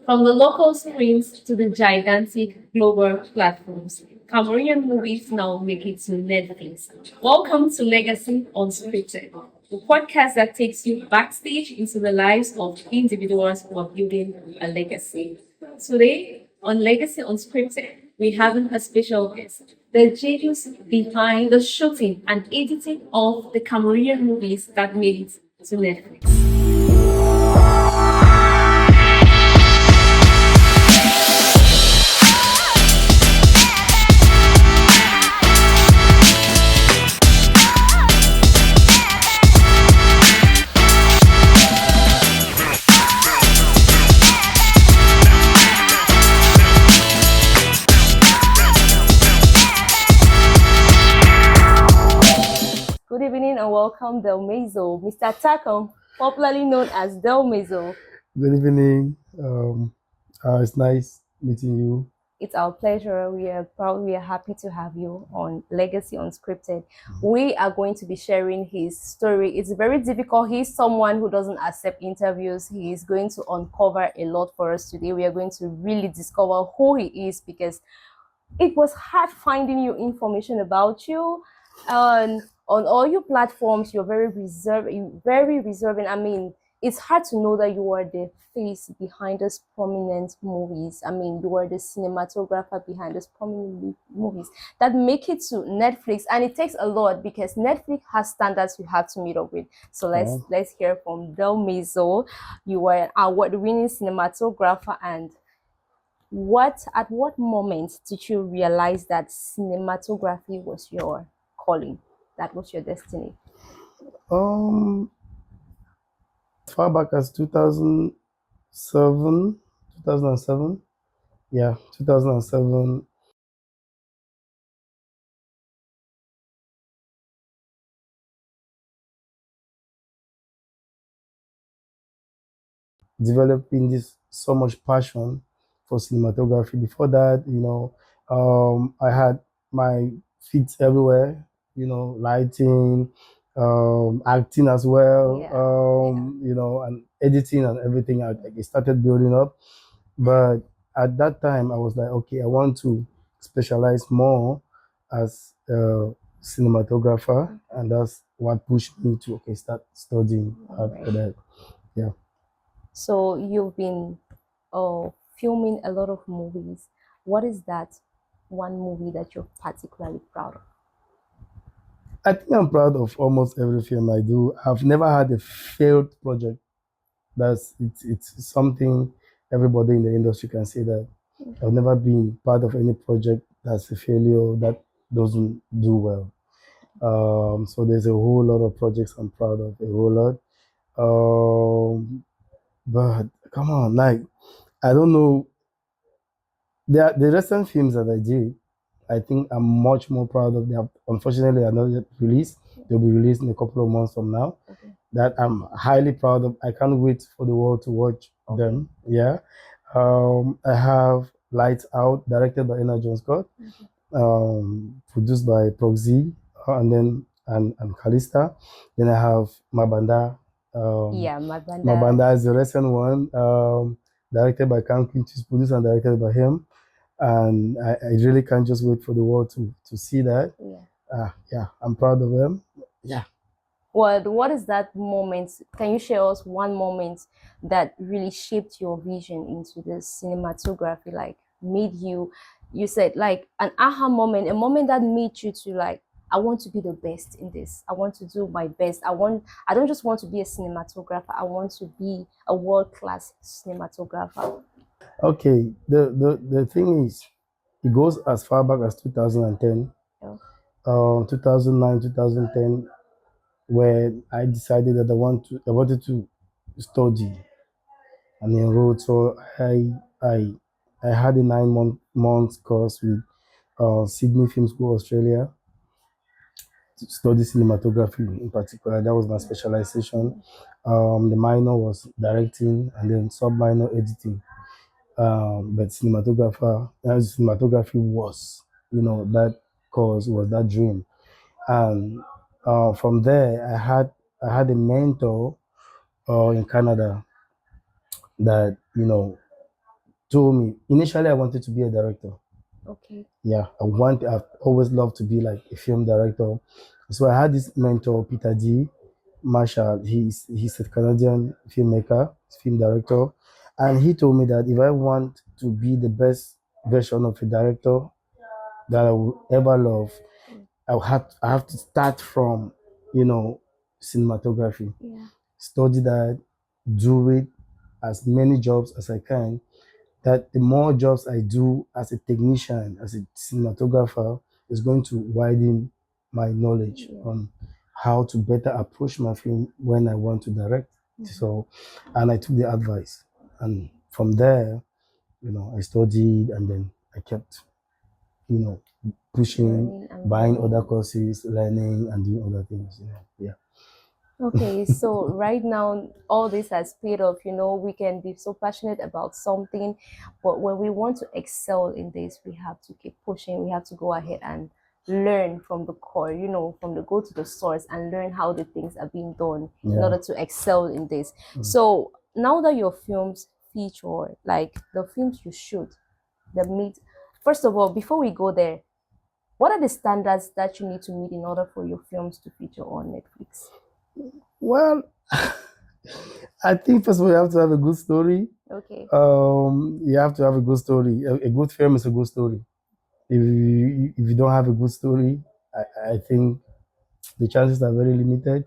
From the local screens to the gigantic global platforms, Cameroonian movies now make it to Netflix. Welcome to Legacy Unscripted, the podcast that takes you backstage into the lives of individuals who are building a legacy. Today, on Legacy Unscripted, we have a special guest, the genius behind the shooting and editing of the Cameroonian movies that made it to Netflix. Good evening and welcome, Delmezzo. Mr. Takong, popularly known as Delmezzo. Good evening. It's nice meeting you. It's our pleasure. We are proud. We are happy to have you on Legacy Unscripted. We are going to be sharing his story. It's very difficult. He's someone who doesn't accept interviews. He is going to uncover a lot for us today. We are going to really discover who he is because it was hard finding your information about you. And on all your platforms, you're very reserving. I mean, it's hard to know that you are the face behind those prominent movies. I mean, you are the cinematographer behind those prominent movies that make it to Netflix, and it takes a lot because Netflix has standards you have to meet up with. So let's hear from Delmezzo. You were an award-winning cinematographer, and at what moment did you realize that cinematography was your calling? That was your destiny? As far back as 2007. Yeah, 2007. Developing this so much passion for cinematography. Before that, I had my feet everywhere. Lighting, acting as well. And editing and everything. I started building up, but at that time I was like, okay, I want to specialize more as a cinematographer, and that's what pushed me to start studying after that. Yeah. So you've been filming a lot of movies. What is that one movie that you're particularly proud of? I think I'm proud of almost every film I do. I've never had a failed project. It's something everybody in the industry can say that I've never been part of any project that's a failure that doesn't do well. So there's a whole lot of projects I'm proud of, a whole lot. But come on, like I don't know. The recent films that I did, I think I'm much more proud of them. Unfortunately, they're not yet released. They'll be released in a couple of months from now. Okay. That I'm highly proud of. I can't wait for the world to watch them. Yeah. I have Lights Out, directed by Ena John Scott, produced by Proxy, and then and Kalista. Then I have Mabanda. Mabanda is the recent one, directed by Cam Quintus, produced and directed by him. And I really can't just wait for the world to see that. Yeah, I'm proud of them. Yeah. What is that moment? Can you share us one moment that really shaped your vision into the cinematography? Like made you said like an aha moment, a moment that made you to like, I want to be the best in this. I want to do my best. I don't just want to be a cinematographer. I want to be a world-class cinematographer. Okay. The thing is, it goes as far back as 2010, 2009, 2010, when I decided that I wanted to study and enrolled. So I had a 9 month course with Sydney Film School, Australia, to study cinematography in particular. That was my specialization. The minor was directing, and then sub minor editing. But cinematography was, that course was that dream. And from there, I had a mentor in Canada that told me, initially I wanted to be a director. Okay. Yeah, I've always loved to be like a film director. So I had this mentor, Peter D. Marshall. He's a Canadian filmmaker, film director, and he told me that if I want to be the best version of a director that I will ever love, I have to start from, cinematography. Yeah. Study that, do it as many jobs as I can, that the more jobs I do as a technician, as a cinematographer, is going to widen my knowledge on how to better approach my film when I want to direct. So, and I took the advice. And from there, I studied and then I kept, pushing, buying other courses, learning and doing other things, Yeah. Okay, so right now, all this has paid off. We can be so passionate about something, but when we want to excel in this, we have to keep pushing. We have to go ahead and learn from the core, from the go to the source and learn how the things are being done in order to excel in this. So now that your films feature, like the films you shoot, the meet, first of all, before we go there, what are the standards that you need to meet in order for your films to feature on Netflix? Well, I think first of all you have to have a good story. Okay. You have to have a good story. A good film is a good story. If you don't have a good story, I think the chances are very limited.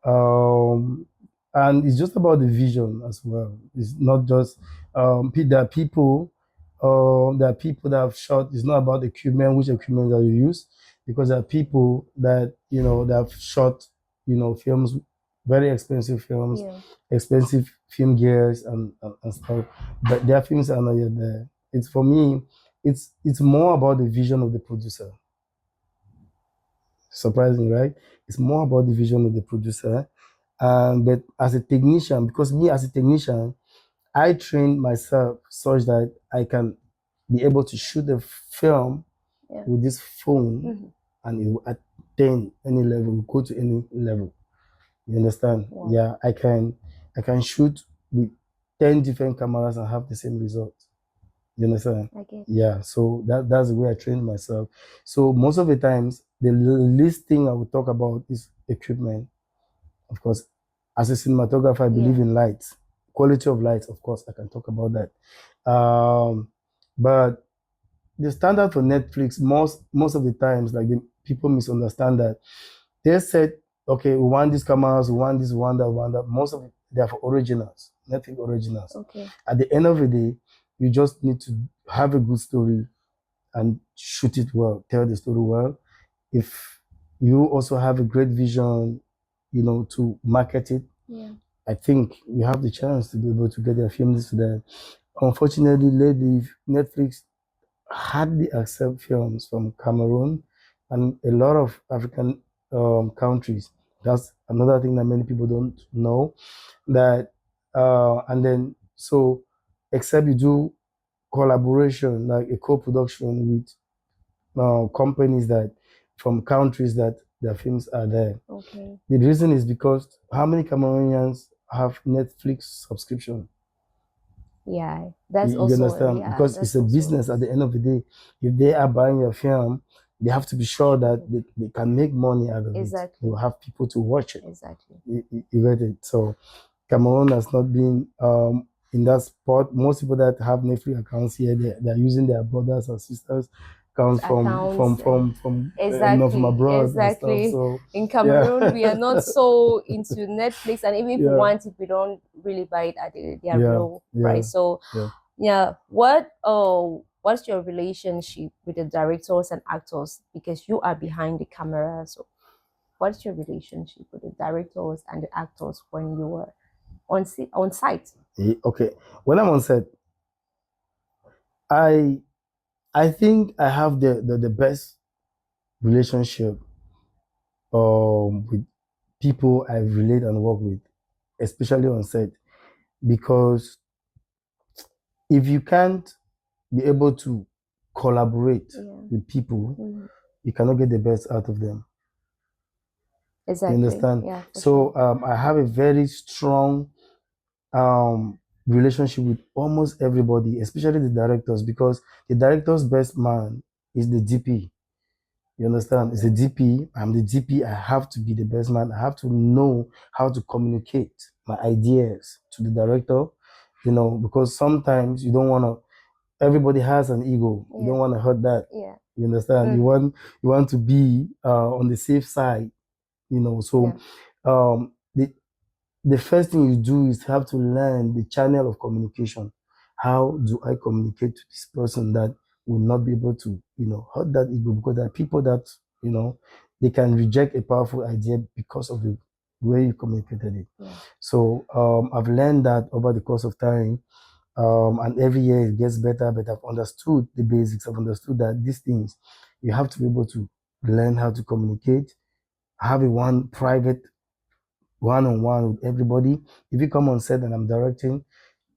Um, and it's just about the vision as well. It's not just there are people. There are people that have shot. It's not about equipment, which equipment that you use, because there are people that that have shot films, very expensive films, expensive film gears and stuff. But their films are not yet there. It's for me. It's more about the vision of the producer. Surprising, right? It's more about the vision of the producer. But as a technician, because me as a technician, I trained myself such that I can be able to shoot a film with this phone and it will attain any level, go to any level. You understand? Wow. Yeah, I can shoot with 10 different cameras and have the same result. You understand? Okay. Yeah, so that's the way I trained myself. So most of the times, the least thing I would talk about is equipment. Of course, as a cinematographer, I believe in lights, quality of lights. Of course, I can talk about that. But the standard for Netflix, most of the times, like people misunderstand that. They said, okay, we want these cameras, we want this, we want that, we want that. Most of it, they are for originals, Netflix originals. Okay. At the end of the day, you just need to have a good story and shoot it well, tell the story well. If you also have a great vision, to market it, I think you have the chance to be able to get their films there. Unfortunately, lately, Netflix hardly accept films from Cameroon and a lot of African countries. That's another thing that many people don't know. That and then so except you do collaboration like a co-production with companies that from countries that their films are there. Okay. The reason is because how many Cameroonians have Netflix subscription? Yeah, that's You also understand? Because it's a business at the end of the day. If they are buying your film, they have to be sure that they can make money out of it. They will have people to watch it. Exactly. You get it? So Cameroon has not been in that spot. Most people that have Netflix accounts here, they're using their brothers or sisters accounts from abroad and stuff. So in Cameroon, we are not so into Netflix, and even if we want it, we don't really buy it at their real price. So what's your relationship with the directors and actors, because you are behind the camera? So what's your relationship with the directors and the actors when you were on site? Okay, when I'm on set, I think I have the best relationship with people I relate and work with, especially on set, because if you can't be able to collaborate with people, you cannot get the best out of them. Exactly. You understand? Yeah. So I have a very strong relationship with almost everybody, especially the directors, because the director's best man is the DP. You understand? It's a DP. I'm the DP. I have to be the best man. I have to know how to communicate my ideas to the director, because sometimes you don't want to, everybody has an ego. You don't want to hurt that. Yeah. You understand? You want to be on the safe side, so the first thing you do is have to learn the channel of communication. How do I communicate to this person that will not be able to, hurt that ego? Because there are people that, they can reject a powerful idea because of the way you communicated it. Yeah. So I've learned that over the course of time. And every year it gets better, but I've understood the basics. I've understood that these things, you have to be able to learn how to communicate, have a one private one-on-one with everybody. If you come on set and I'm directing,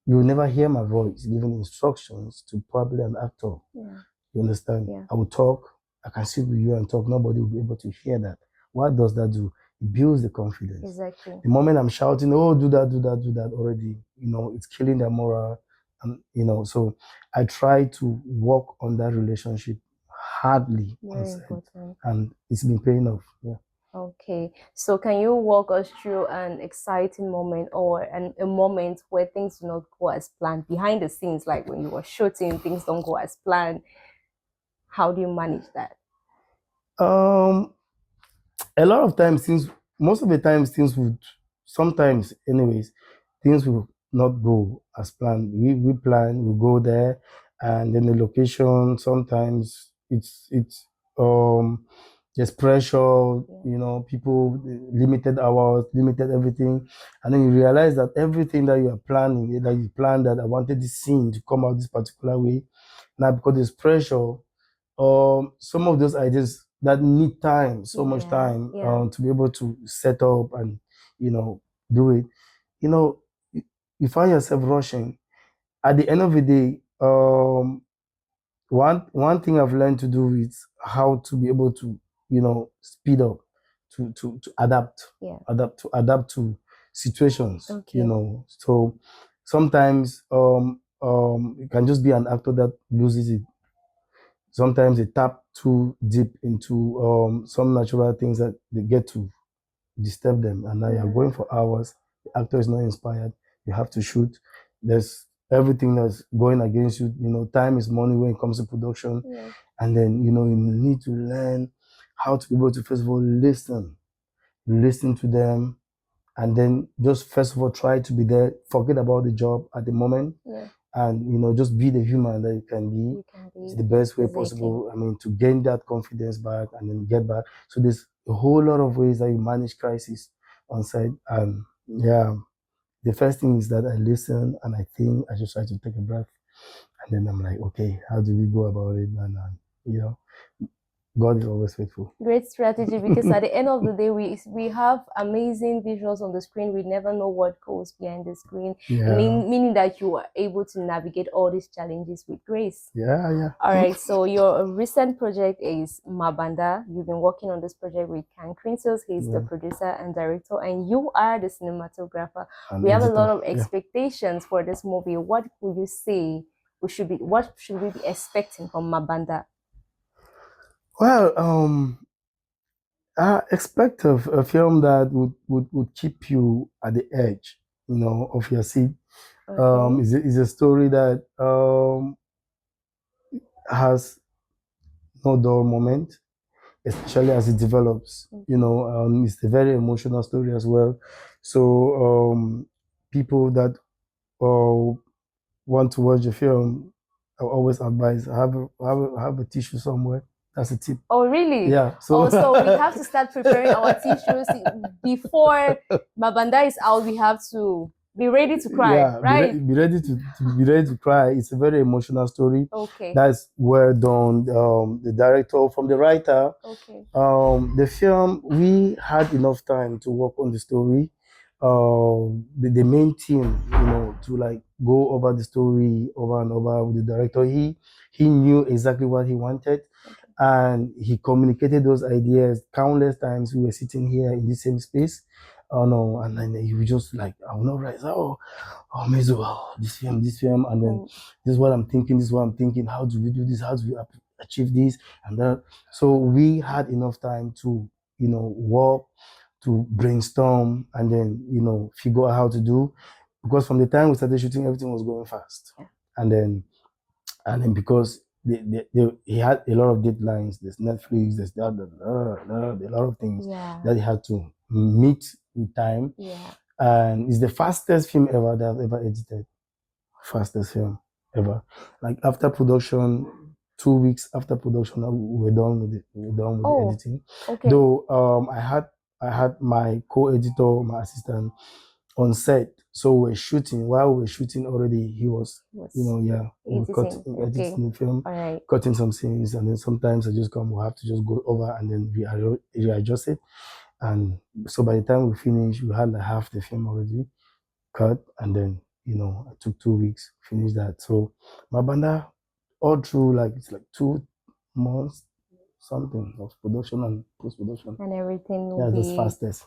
you will never hear my voice giving instructions to probably an actor. Yeah. You understand? Yeah. I will talk. I can sit with you and talk. Nobody will be able to hear that. What does that do? It builds the confidence. Exactly. The moment I'm shouting, oh, do that already, it's killing their morale. And, so I try to work on that relationship hardly on set. Important. And it's been paying off. Yeah. Okay, so can you walk us through an exciting moment or a moment where things do not go as planned behind the scenes, like when you were shooting, things don't go as planned? How do you manage that? A lot of times, most of the times, sometimes, anyways, things will not go as planned. We plan, we go there, and then the location. Sometimes it's there's pressure. People, limited hours, limited everything, and then you realize that everything that you are planning, that you planned, that I wanted this scene to come out this particular way, now because there's pressure. Some of those ideas that need time, so much time, to be able to set up and do it. You find yourself rushing. At the end of the day, one thing I've learned to do is how to be able to speed up, to adapt, adapt to situations. Okay. So sometimes it can just be an actor that loses it. Sometimes they tap too deep into some natural things that they get to disturb them, and now you're going for hours. The actor is not inspired. You have to shoot. There's everything that's going against you. Time is money when it comes to production. And then you need to learn how to be able to first of all listen to them, and then just first of all try to be there. Forget about the job at the moment. And just be the human that you can be. It's the best way possible. I mean, to gain that confidence back and then get back. So there's a whole lot of ways that you manage crisis on site. And yeah, the first thing is that I listen and I think. I just try to take a breath, and then I'm like, okay, how do we go about it? And God is always faithful. Great strategy, because at the end of the day, we have amazing visuals on the screen. We never know what goes behind the screen. Yeah. Meaning that you are able to navigate all these challenges with grace. Yeah. All right. So your recent project is Mabanda. You've been working on this project with Cameroonian. He's the producer and director, and you are the cinematographer. We have a lot of expectations for this movie. What would you say what should we be expecting from Mabanda? Well, I expect a film that would keep you at the edge, of your seat. Okay. It's a story that has no dull moment, especially as it develops. It's a very emotional story as well. So people that want to watch the film, I always advise have a tissue somewhere. That's a tip. Oh, really? Yeah. So we have to start preparing our tissues before Mabanda is out. We have to be ready to cry, right? Be ready to cry. It's a very emotional story. Okay. That's well done. The director, from the writer. Okay. The film, we had enough time to work on the story. The main team, to like go over the story over and over with the director. He knew exactly what he wanted. And he communicated those ideas countless times. We were sitting here in the same space. oh no, and then he would just like, I will not write, oh Mezo, this film, and then this is what I'm thinking, how do we do this, how do we achieve this and that. So we had enough time to, work, to brainstorm, and then, figure out how to do, because from the time we started shooting, everything was going fast. And then because he had a lot of deadlines, there's Netflix, there's a lot of things that he had to meet with time. And it's the fastest film ever that I've ever edited. Fastest film ever. Like after production, 2 weeks after production, we're done with it. We're done with the editing. Okay. Though I had my co-editor, my assistant on set. So while we were shooting already, he was editing the film, cutting some scenes, and then sometimes I just come, we have to just go over and then readjust it. And so by the time we finished, we had like half the film already cut, and then I took 2 weeks to finish that. So my banda all through it's like 2 months something of production and post-production, and everything will be the fastest.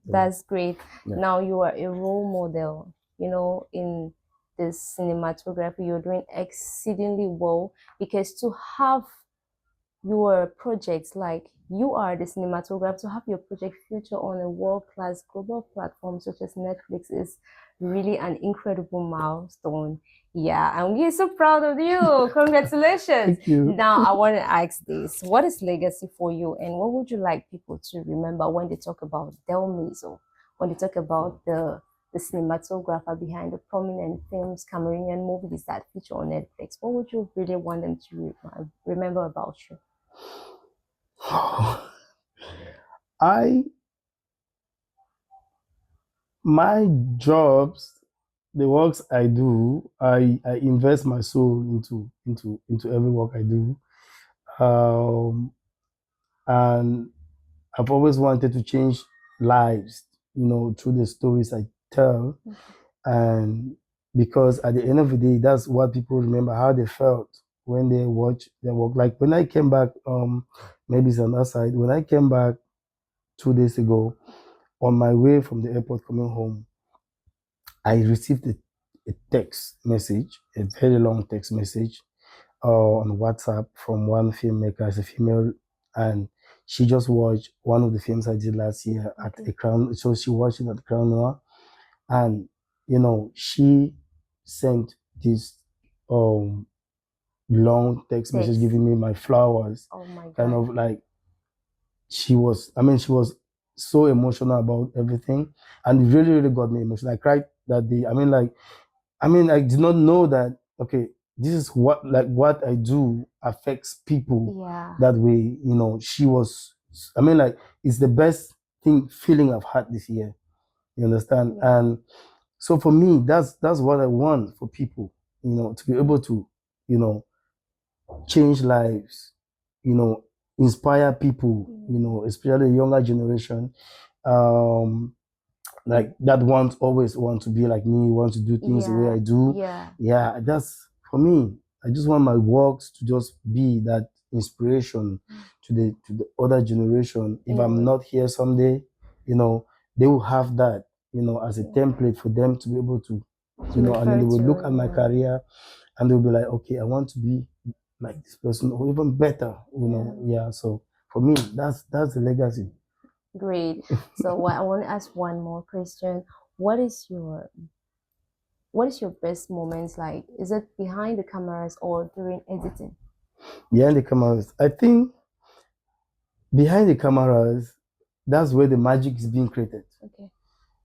That's great. Now you are a role model, in this cinematography. You're doing exceedingly well, because to have your projects, like you are the cinematographer, to have your project feature on a world-class global platform such as Netflix is really an incredible milestone. Yeah, and we're so proud of you. Congratulations. Thank you. Now I want to ask this: what is legacy for you, and what would you like people to remember when they talk about Delmezzo, when they talk about the cinematographer behind the prominent films, Cameroonian movies that feature on Netflix? What would you really want them to remember about you? My jobs, the works I do, I invest my soul into every work I do, and I've always wanted to change lives, through the stories I tell, and because at the end of the day, that's what people remember, how they felt when they watch their work. Like when I came back, maybe it's on that side. When I came back 2 days ago, on my way from the airport coming home, I received a text message, a very long text message, on WhatsApp from one filmmaker. It's a female, and she just watched one of the films I did last year at the Crown. So she watched it at the Crown Noir, and she sent this long text message giving me my flowers. Oh my God. Kind of like she was so emotional about everything, and it really, really got me emotional. I cried that day. I did not know that, okay, this is what I do affects people that way. She was, it's the best feeling I've had this year. You understand? And so for me, that's what I want for people, to be able to, change lives, inspire people, especially the younger generation, like that always want to be like me, want to do things the way I do. Yeah, that's for me. I just want my works to just be that inspiration to the other generation. If I'm not here someday, they will have that, as a template for them to be able to, and then they will look at my career and they'll be like, okay, I want to be like this person or even better, So for me, that's the legacy. Great. So I want to ask one more question. What is your best moments like? Is it behind the cameras or during editing? Behind the cameras. I think behind the cameras, that's where the magic is being created. Okay.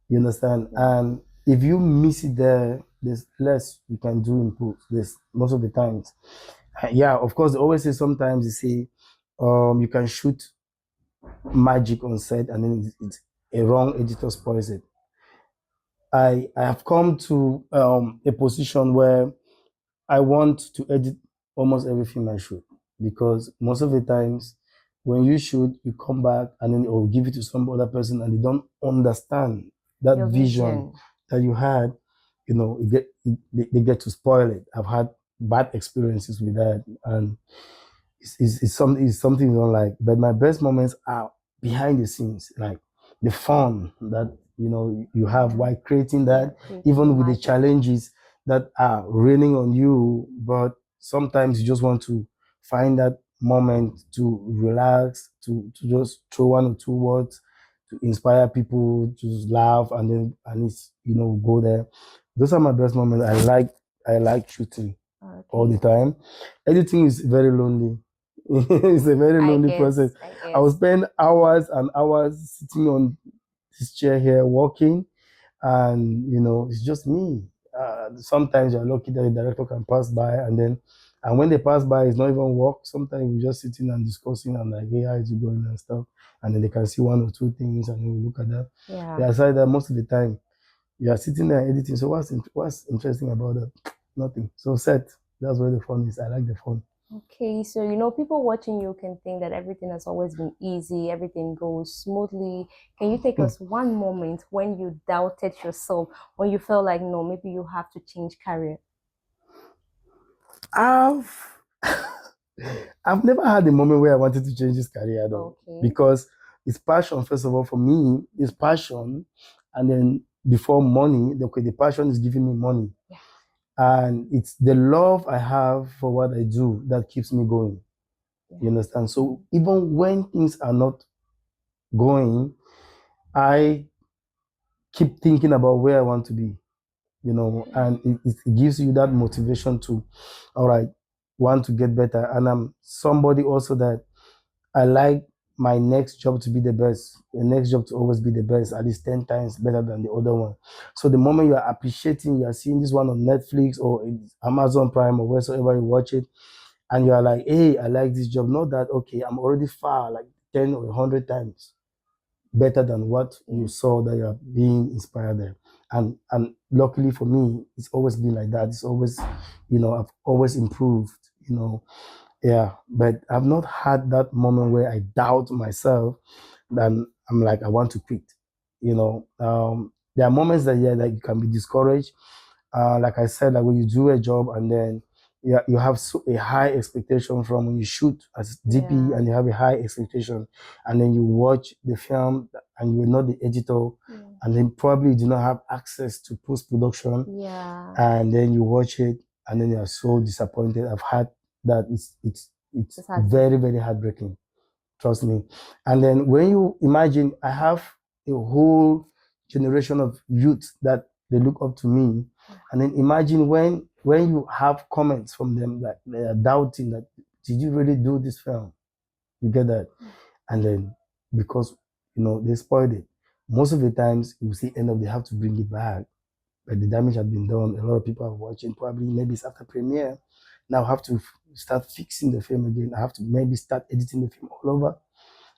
You understand? And if you miss it there, there's less you can do in post. There's most of the times. Yeah, of course, they always say sometimes they say you can shoot magic on set and then it's a wrong editor spoils it. I have come to a position where I want to edit almost every film I shoot, because most of the times when you shoot, you come back and then or give it to some other person and they don't understand that vision that you had. They get to spoil it. I've had bad experiences with that, and it's something you don't like. But my best moments are behind the scenes, like the fun that you have while creating Yeah, that, creating the even with the magic. challenges that are raining on you. But sometimes you just want to find that moment to relax, to just throw one or two words to inspire people to just laugh, and then it's go there. Those are my best moments. I like shooting all the Okay. time. Editing is very lonely. It's a very I lonely guess. process. I I will guess. spend hours and hours sitting on this chair here working, and it's just me. Sometimes you're lucky that the director can pass by, and when they pass by, it's not even work. Sometimes we just sitting and discussing and like, hey, how is it going and stuff, and then they can see one or two things, and then we look at that. Yeah. Yeah, aside that, most of the time you are sitting there editing. So what's interesting about that? Nothing. So set. That's where the fun is. I like the fun. Okay, so people watching you can think that everything has always been easy, everything goes smoothly. Can you take us one moment when you doubted yourself, when you felt like, no, maybe you have to change career? I've I've never had a moment where I wanted to change this career though, Okay. because it's passion. First of all, for me, it's passion, and then before money, the passion is giving me money, Yeah. and it's the love I have for what I do that keeps me going. Yeah. You understand? So even when things are not going, I keep thinking about where I want to be. And it gives you that motivation to, all right, want to get better. And I'm somebody also that I like my next job to be the best, the next job to always be the best, at least 10 times better than the other one. So the moment you are appreciating, you are seeing this one on Netflix or Amazon Prime or wheresoever you watch it, and you are like, hey, I like this job. Not that, okay, I'm already far, like 10 or 100 times better than what you saw that you're being inspired there. And luckily for me, it's always been like that. It's always, I've always improved, yeah. But I've not had that moment where I doubt myself. Then I'm like, I want to quit. There are moments that, yeah, that you can be discouraged. Like I said, like when you do a job and then you have a high expectation from when you shoot as DP, Yeah. and you have a high expectation, and then you watch the film and you're not the editor, and then probably you do not have access to post production, Yeah. and then you watch it and then you are so disappointed. I've had that. It's It's heartbreaking. very, very heartbreaking. Trust me. And then when you imagine, I have a whole generation of youth that they look up to me, and then imagine when you have comments from them that they are doubting that, did you really do this film? You get that? And then because they spoiled it. Most of the times you see end up they have to bring it back, but the damage has been done. A lot of people are watching. Probably maybe it's after premiere. Now I have to start fixing the film again. I have to maybe start editing the film all over.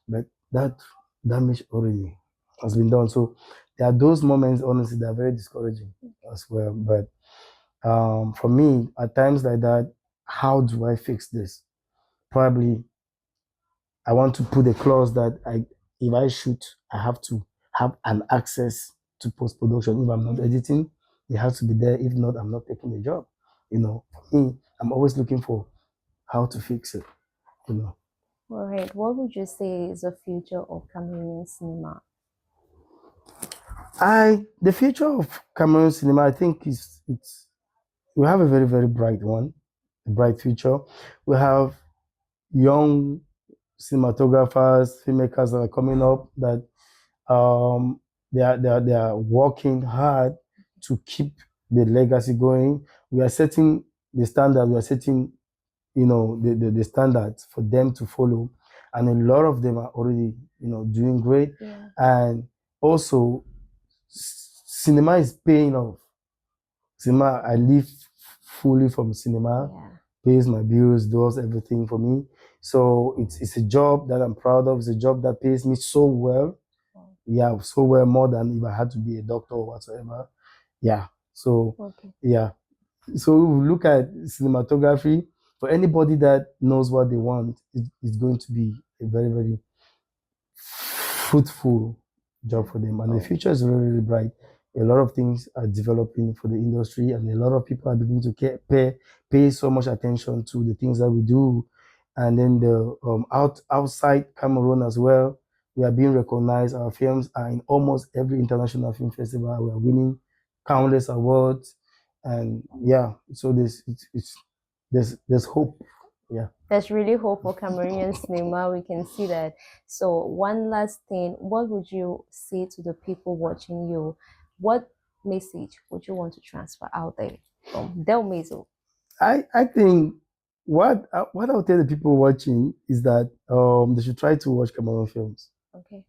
But that damage already has been done. So there are those moments, honestly, that are very discouraging as well. But for me, at times like that, how do I fix this? Probably I want to put a clause that if I shoot, I have to have an access to post production. If I'm not editing, it has to be there. If not, I'm not taking the job. For me, I'm always looking for how to fix it. All right. What would you say is the future of Cameroonian cinema? The future of Cameroon cinema, I think, is it's we have a very, very bright one, a bright future. We have young cinematographers, filmmakers that are coming up that they are working hard to keep the legacy going. We are setting the standard. We are setting the standards for them to follow, and a lot of them are already doing great. Yeah. And also, cinema is paying off. Cinema, I live fully from cinema, Yeah. pays my bills, does everything for me. So it's a job that I'm proud of. It's a job that pays me so well. Yeah, so well, more than if I had to be a doctor or whatsoever. Yeah. So Okay. yeah. So we look at cinematography. For anybody that knows what they want, it's going to be a very, very fruitful job for them. And the Oh, future is really, really bright. A lot of things are developing for the industry, and a lot of people are beginning to pay so much attention to the things that we do. And then the outside Cameroon as well, we are being recognized. Our films are in almost every international film festival. We are winning countless awards, and yeah, so there's hope. Yeah. There's really hope for Cameroonian cinema. We can see that. So, one last thing, what would you say to the people watching you? What message would you want to transfer out there from Delmezzo? I think what I'll tell the people watching is that they should try to watch Cameroon films, Okay.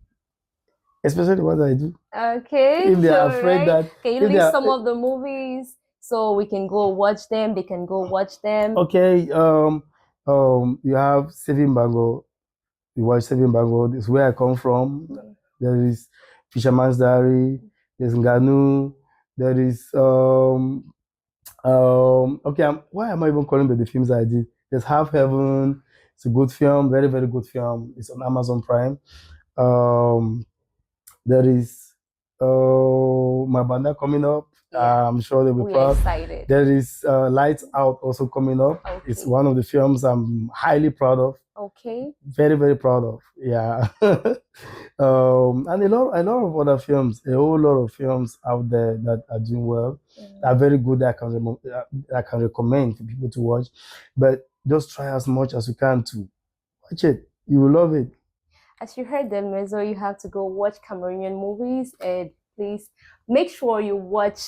especially what I do. Okay, If they are all afraid right. that Can you if they list are some of the movies so we can go watch them? They can go watch them. okay, you have Saving Bango. You watch Saving Bango. This is where I come from. There is Fisherman's Diary. There's Nganu. There is okay. Why am I even calling the films I did? There's Half Heaven. It's a good film, very very good film. It's on Amazon Prime. Um, there is my banda coming up. Yeah, I'm sure they'll be we are proud. excited. There is Lights Out also coming up. It's Okay. one of the films I'm highly proud of. Okay. Very very proud of. Yeah. And a lot of other films, a whole lot of films out there that are doing well, are very good that I can recommend for people to watch. But just try as much as you can to watch it. You will love it. As you heard Delmezzo, you have to go watch Cameroonian movies, and please make sure you watch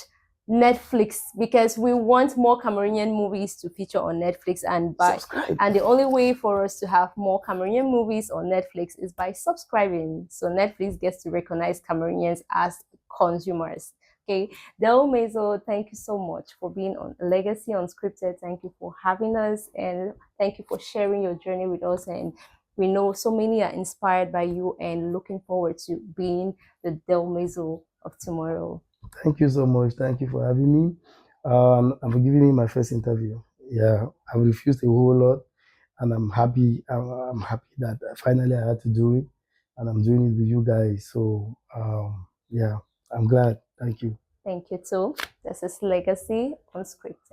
Netflix because we want more Cameroonian movies to feature on Netflix, Subscribe. and the only way for us to have more Cameroonian movies on Netflix is by subscribing. So Netflix gets to recognize Cameroonians as consumers. Okay, Delmezzo, thank you so much for being on Legacy Unscripted. Thank you for having us, and thank you for sharing your journey with us. And we know so many are inspired by you and looking forward to being the Delmezzo of tomorrow. Thank you so much. Thank you for having me. And for giving me my first interview. Yeah, I refused a whole lot, and I'm happy. I'm happy that finally I had to do it, and I'm doing it with you guys. So yeah, I'm glad. Thank you. Thank you too. This is Legacy Unscripted.